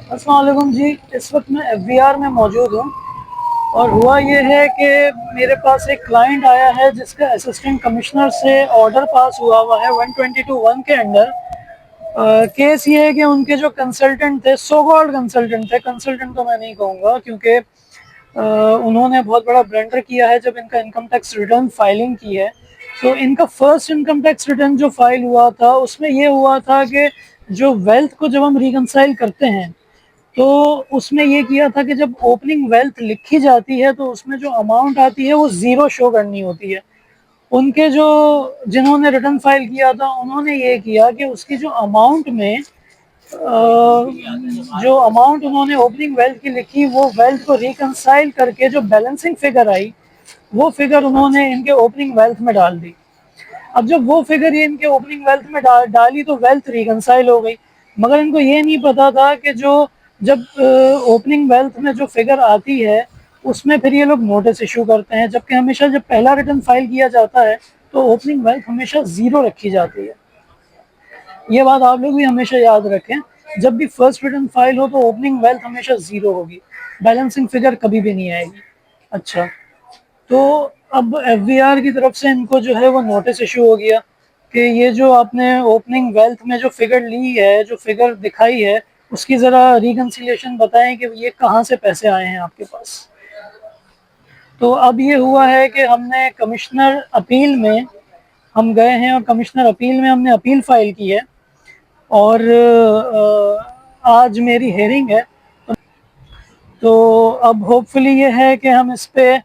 अस्सलाम वालेकुम जी। इस वक्त मैं एफबीआर में मौजूद हूँ और हुआ ये है कि मेरे पास एक क्लाइंट आया है जिसका असिस्टेंट कमिश्नर से ऑर्डर पास हुआ है 122(1) के अंडर। केस ये है कि उनके जो कंसल्टेंट थे, सो कॉल्ड कंसल्टेंट थे, कंसल्टेंट तो मैं नहीं कहूँगा क्योंकि उन्होंने बहुत बड़ा ब्लंडर किया है जब इनका इनकम टैक्स रिटर्न फाइलिंग की है। तो इनका फर्स्ट इनकम टैक्स रिटर्न जो फाइल हुआ था उसमें ये हुआ था कि जो वेल्थ को जब हम रिकनसाइल करते हैं तो उसमें ये किया था कि जब ओपनिंग वेल्थ लिखी जाती है तो उसमें जो अमाउंट आती है वो ज़ीरो शो करनी होती है। उनके जो जिन्होंने रिटर्न फाइल किया था उन्होंने ये किया कि उसकी जो अमाउंट में जो अमाउंट उन्होंने ओपनिंग वेल्थ की लिखी वो वेल्थ को रिकनसाइल करके जो बैलेंसिंग फिगर आई वो फिगर उन्होंने इनके ओपनिंग वेल्थ में डाल दी। अब जब वो फिगर ये इनके ओपनिंग वेल्थ में डाली तो वेल्थ रिकनसाइल हो गई, मगर इनको ये नहीं पता था कि जो जब ओपनिंग वेल्थ में जो फिगर आती है उसमें फिर ये लोग नोटिस इशू करते हैं, जबकि हमेशा जब पहला रिटर्न फाइल किया जाता है तो ओपनिंग वेल्थ हमेशा ज़ीरो रखी जाती है। ये बात आप लोग भी हमेशा याद रखें, जब भी फर्स्ट रिटर्न फाइल हो तो ओपनिंग वेल्थ हमेशा ज़ीरो होगी, बैलेंसिंग फिगर कभी भी नहीं आएगी। अच्छा, तो अब एफबीआर की तरफ से इनको जो है वो नोटिस इशू हो गया कि ये जो आपने ओपनिंग वेल्थ में जो फिगर ली है, जो फिगर दिखाई है, उसकी ज़रा रिकन्सिलिएशन बताएं कि ये कहाँ से पैसे आए हैं आपके पास। तो अब ये हुआ है कि हमने कमिश्नर अपील में हम गए हैं और कमिश्नर अपील में हमने अपील फाइल की है और आज मेरी हेयरिंग है। तो अब होपफुली ये है कि हम इस पे